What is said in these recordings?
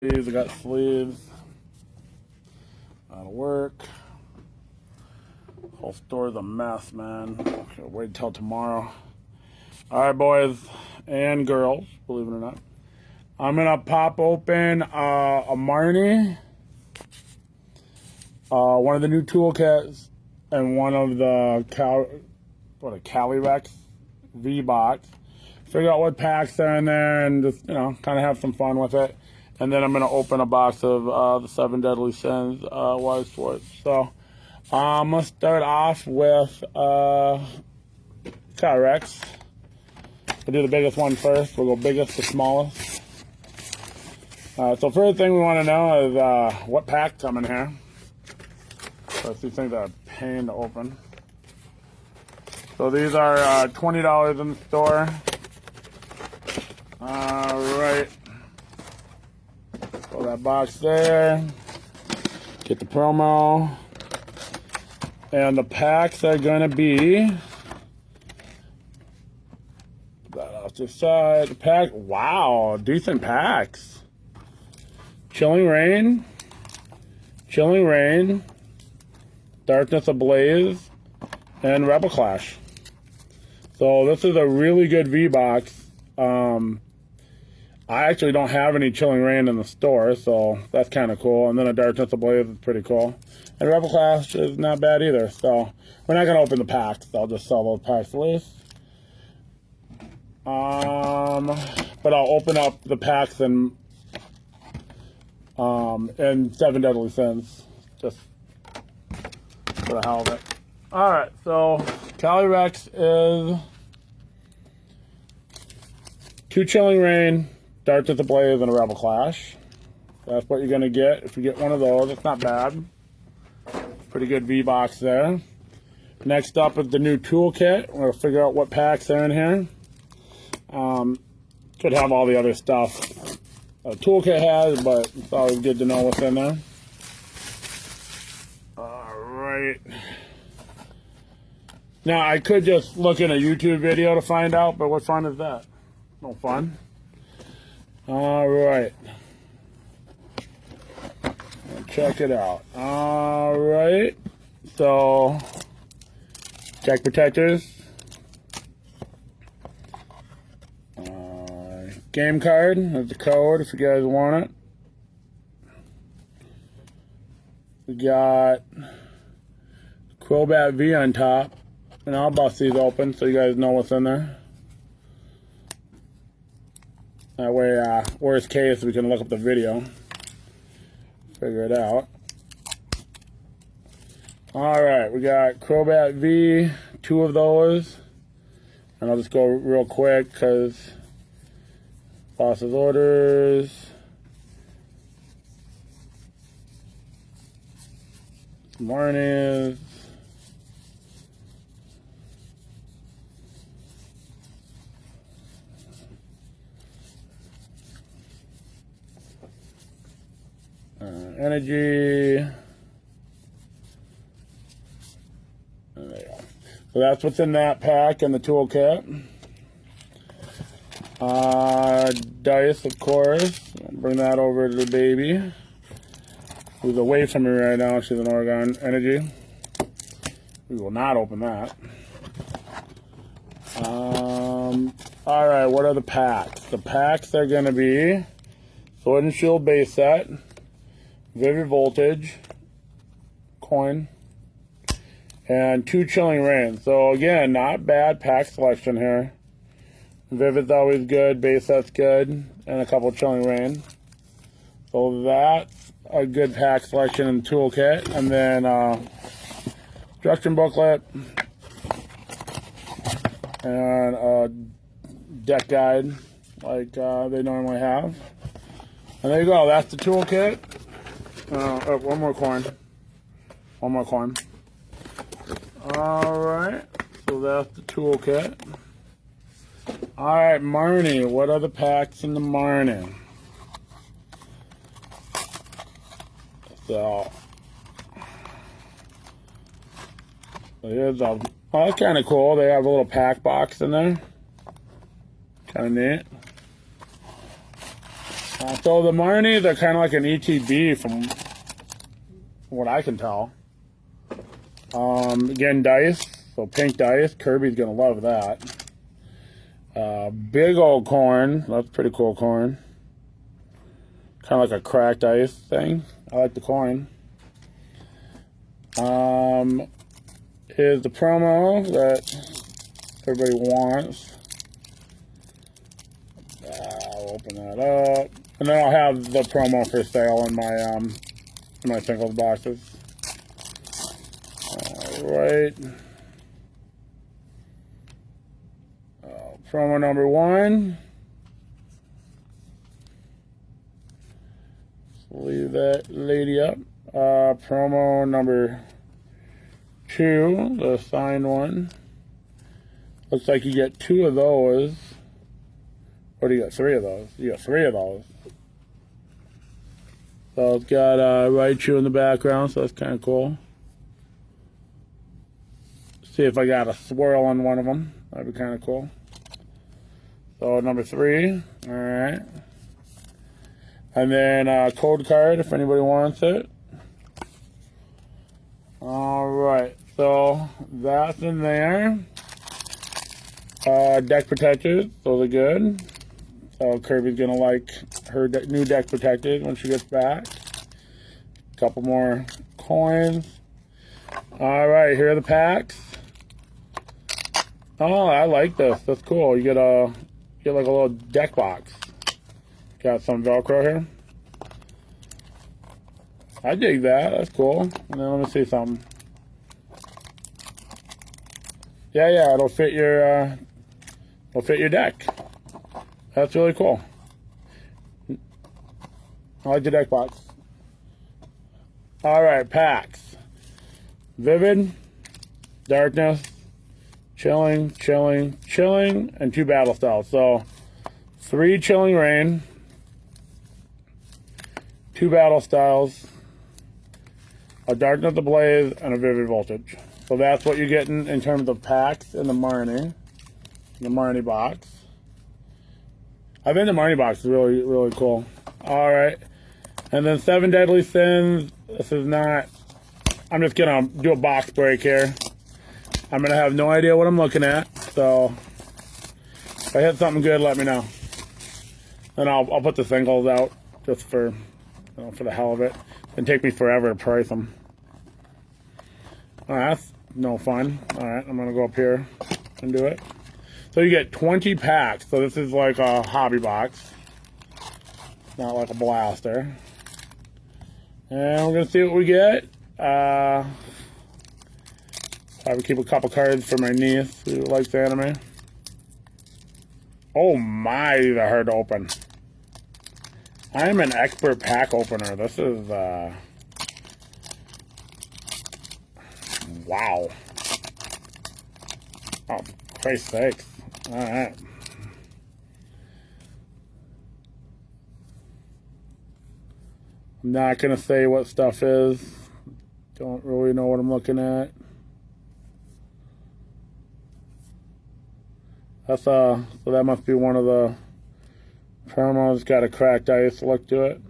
I got sleeves. That'll work. Whole store's a mess, man. Can't wait till tomorrow. All right, boys and girls, believe it or not. I'm gonna pop open a Marnie, one of the new toolkits, and one of the Calyrex V-Box. Figure out what packs are in there and just, kind of have some fun with it. And then I'm going to open a box of the 7 Deadly Sins, Weiss, Schwarz. So I'm going to start off with Calyrex. We'll do the biggest one first. We'll go biggest to smallest. So first thing we want to know is what packs come in here. So these things are a pain to open. So these are $20 in the store. All right. Pull that box there. Get the promo. And the packs are going to be... Put that off to the side. The pack... Wow, decent packs. Chilling Rain. Chilling Rain. Darkness Ablaze. And Rebel Clash. So this is a really good V-Box. I actually don't have any Chilling Rain in the store, so that's kind of cool. And then a Darkness Ablaze is pretty cool. And Rebel Clash is not bad either. So we're not going to open the packs. I'll just sell those packs loose. But I'll open up the packs in 7 Deadly Sins. Just for the hell of it. Alright, so Calyrex is 2 Chilling Rain, Darkness Ablaze, and a Rebel Clash. That's what you're going to get if you get one of those. It's not bad. Pretty good V-Box there. Next up is the new toolkit. We'll figure out what packs are in here. Could have all the other stuff a toolkit has, but it's always good to know what's in there. Alright. Now, I could just look in a YouTube video to find out, but what fun is that? No fun. Alright. Check it out. Alright. So, check protectors. Game card. That's the code if you guys want it. We got Quillbat V on top. And I'll bust these open so you guys know what's in there. That way, worst case, we can look up the video. Figure it out. Alright, we got Quillbat V, 2 of those. And I'll just go real quick because boss's orders. Marnies. Energy. There you go. So that's what's in that pack and the toolkit. Dice, of course. Bring that over to the baby, who's away from me right now. She's in Oregon. Energy. We will not open that. Alright, what are the packs? The packs are going to be Sword and Shield base set, Vivid Voltage, coin, and 2 Chilling Rain. So again, not bad pack selection here. Vivid's always good, base set's good, and a couple Chilling Rain. So that's a good pack selection in the toolkit. And then instruction booklet and a deck guide like they normally have. And there you go, that's the toolkit. One more coin. One more coin. Alright, so that's the toolkit. Alright, Marnie. What are the packs in the Marnie? So, here's a... Oh, that's kind of cool. They have a little pack box in there. Kind of neat. So the Marnies are kind of like an ETB from what I can tell. Again, dice. So pink dice. Kirby's going to love that. Big old corn. That's pretty cool corn. Kind of like a cracked ice thing. I like the corn. Here's the promo that everybody wants. I'll open that up. And then I'll have the promo for sale in my singles boxes. Alright. Promo number 1. Leave that lady up. Promo number 2, the signed one. Looks like you get 2 of those. Or do you got 3 of those? You got 3 of those. So it's got Raichu in the background, so that's kind of cool. See if I got a swirl on one of them. That'd be kind of cool. So number 3, all right. And then code card if anybody wants it. All right, so that's in there. Deck protectors, those are good. So Kirby's gonna like her new deck protectors when she gets back. Couple more coins. All right, here are the packs. Oh, I like this. That's cool. You get like a little deck box. Got some Velcro here. I dig that. That's cool. And then let me see something. Yeah, it'll fit your deck. That's really cool. I like the deck box. All right, packs. Vivid, Darkness, Chilling, and 2 Battle Styles. So 3 Chilling Rain, 2 Battle Styles, a Darkness Ablaze, and a Vivid Voltage. So that's what you're getting in terms of packs in the Marnie box. I think the Marnie box is really, really cool. All right. And then 7 Deadly Sins. This is not... I'm just going to do a box break here. I'm going to have no idea what I'm looking at. So if I hit something good, let me know. And I'll put the singles out just for the hell of it. It'd take me forever to price them. All right, that's no fun. All right, I'm going to go up here and do it. So you get 20 packs. So this is like a hobby box. Not like a blaster. And we're going to see what we get. I would keep a couple cards for my niece who likes anime. Oh my, these are hard to open. I'm an expert pack opener. This is, wow. Oh, Christ's sakes. Alright. I'm not going to say what stuff is. Don't really know what I'm looking at. That's so that must be one of the promos. Got a cracked ice look to it.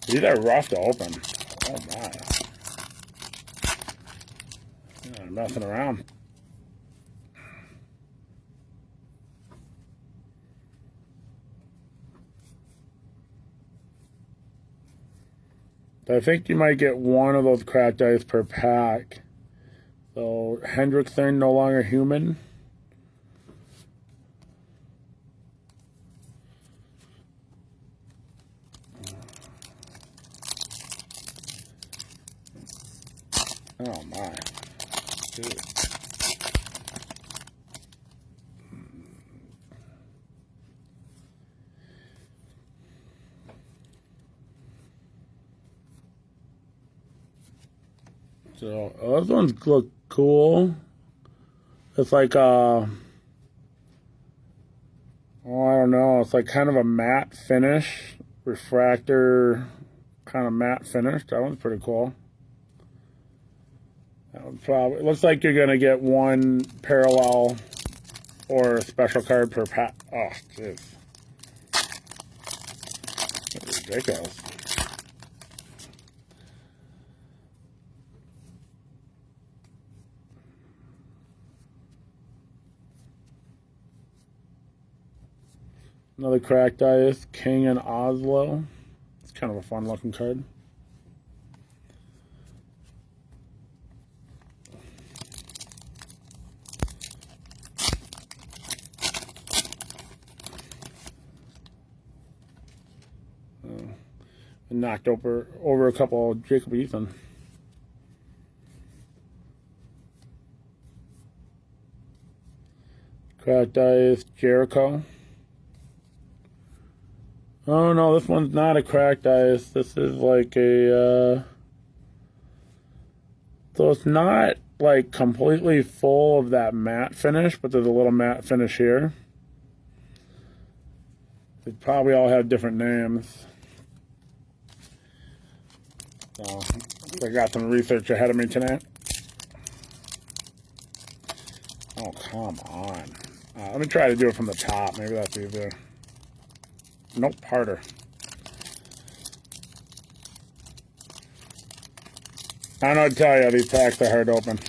These are rough to open. Oh my. I'm messing around. I think you might get one of those cracked ice per pack. So Hendrickson, no longer human. Oh my. Dude. So those ones look cool. It's like oh, I don't know. It's like kind of a matte finish, refractor kind of matte finish. That one's pretty cool. That would probably, it looks like you're going to get one parallel or special card per pack. Oh, jeez. That's ridiculous. Another cracked ice, King and Oslo. It's kind of a fun looking card. And knocked over a couple of Jacob Ethan. Cracked ice, Jericho. Oh no, this one's not a cracked ice. This is like a so it's not like completely full of that matte finish, but there's a little matte finish here. They probably all have different names. So I got some research ahead of me tonight. Oh, come on. Let me try to do it from the top. Maybe that's easier. Nope, harder. I don't know what to tell you. These packs are hard to open.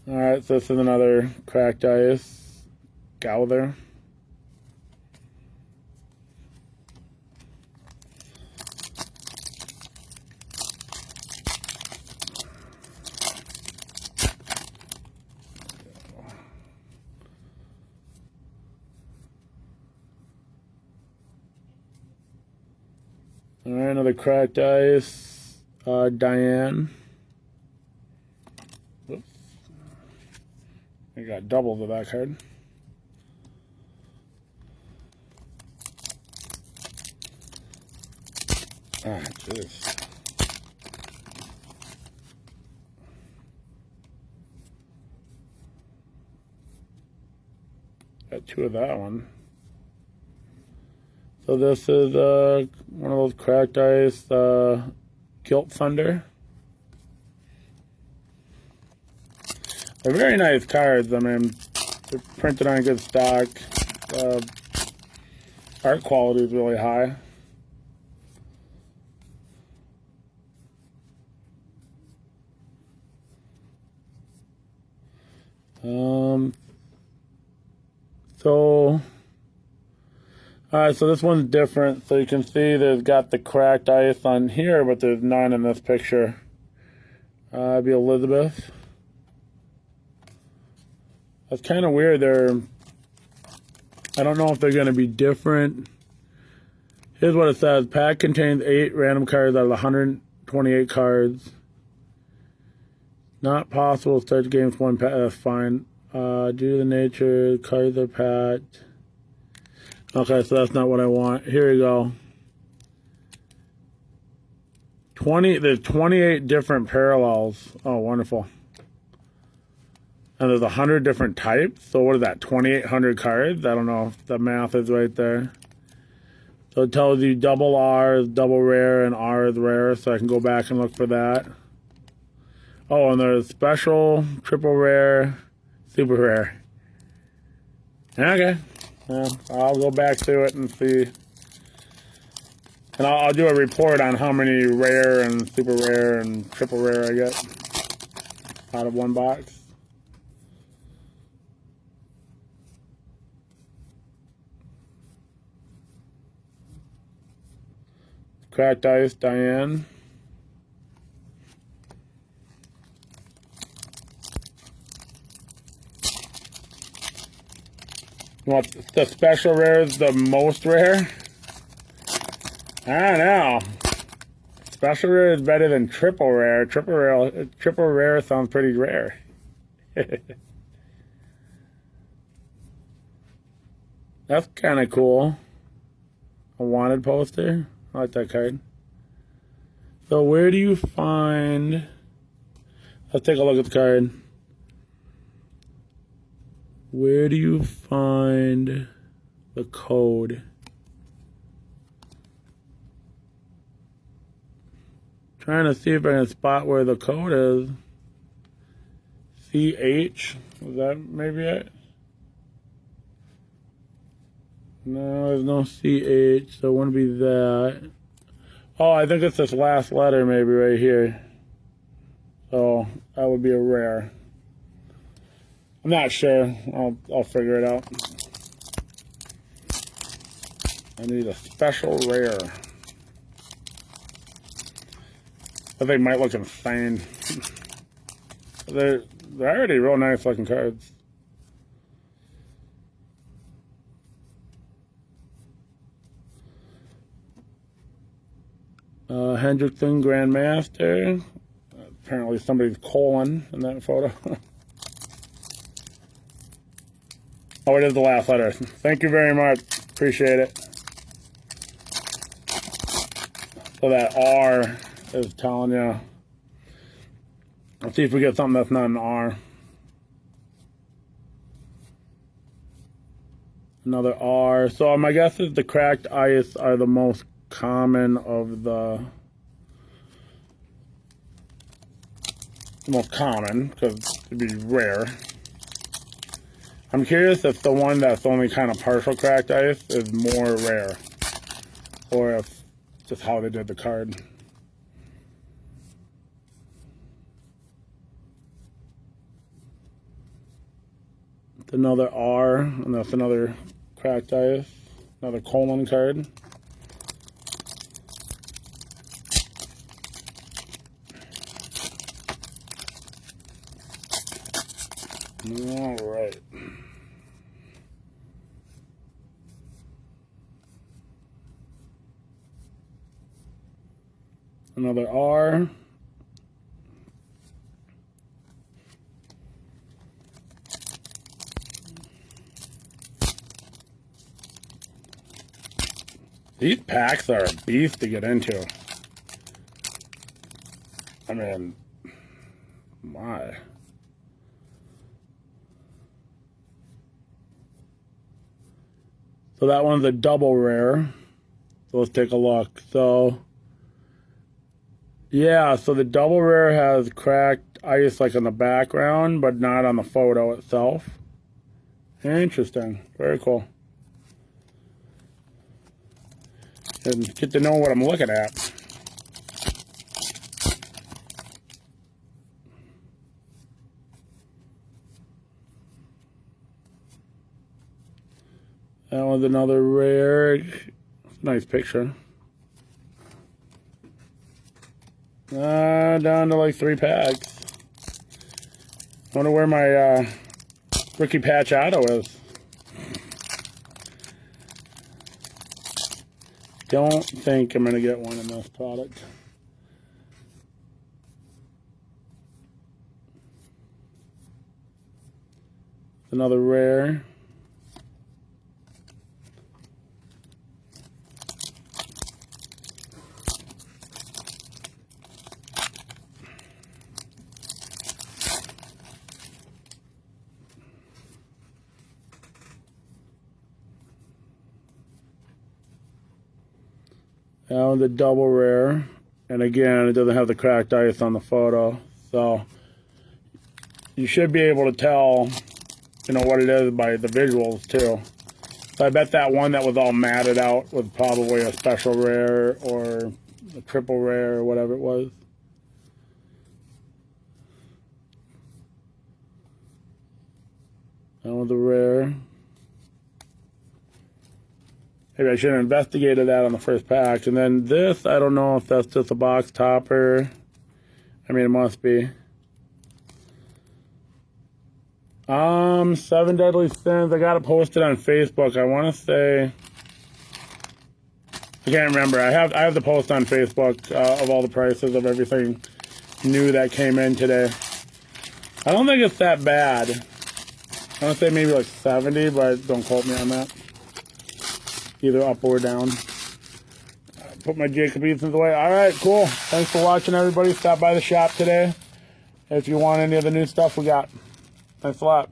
Alright, so this is another cracked ice Gowther. Alright, another cracked ice Diane. Whoops. I got doubles of that card. Ah, jeez. Got two of that one. So this is one of those cracked ice Gilt Thunder. They're very nice cards. I mean, they're printed on good stock. Art quality is really high. So this one's different. So you can see there's got the cracked ice on here, but there's none in this picture. It'd be Elizabeth. That's kind of weird. I don't know if they're going to be different. Here's what it says. Pack contains 8 random cards out of 128 cards. Not possible to start games one pack. That's fine. Due to the nature, cards are packed. Okay, so that's not what I want. Here we go. There's 28 different parallels. Oh, wonderful. And there's 100 different types. So what is that, 2,800 cards? I don't know if the math is right there. So it tells you double R is double rare and R is rare. So I can go back and look for that. Oh, and there's special, triple rare, super rare. Okay. Well, I'll go back to it and see. And I'll do a report on how many rare and super rare and triple rare I get out of one box. Cracked ice, Diane. You want the special rare is the most rare? I don't know. Special rare is better than triple rare. Triple rare sounds pretty rare. That's kind of cool. A wanted poster. I like that card. So where do you find... Let's take a look at the card. Where do you find the code? Trying to see if I can spot where the code is. CH? Is that maybe it? No, there's no CH, so it wouldn't be that. Oh, I think it's this last letter maybe right here. So that would be a rare. I'm not sure. I'll figure it out. I need a special rare. I think might look insane. They're already real nice looking cards. Hendrickson Grandmaster. Apparently somebody's colon in that photo. Oh, it is the last letter. Thank you very much. Appreciate it. So that R is telling you. Let's see if we get something that's not an R. Another R. So my guess is the cracked ice are the most common of the most common because it'd be rare. I'm curious if the one that's only kind of partial cracked ice is more rare, or if just how they did the card. It's another R, and that's another cracked ice, another colon card. All right. Another R. These packs are a beast to get into. I mean, my. So that one's a double rare. So let's take a look. So, yeah, so the double rare has cracked ice like in the background, but not on the photo itself. Interesting. Very cool. And get to know what I'm looking at. That one's another rare. Nice picture. Down to like 3 packs. Wonder where my Ricky Patch Auto is. Don't think I'm gonna get one in this product. Another rare. That one's a double rare. And again, it doesn't have the cracked ice on the photo. So you should be able to tell, you know, what it is by the visuals too. So I bet that one that was all matted out was probably a special rare or a triple rare or whatever it was. That one's a rare. Maybe I should have investigated that on the first pack. And then this, I don't know if that's just a box topper. I mean, it must be. 7 Deadly Sins. I got it posted on Facebook. I want to say, I can't remember. I have the post on Facebook of all the prices of everything new that came in today. I don't think it's that bad. I want to say maybe like 70, but don't quote me on that. Either up or down. Put my Jacob Easons away. All right, cool. Thanks for watching, everybody. Stop by the shop today if you want any of the new stuff we got. Thanks a lot.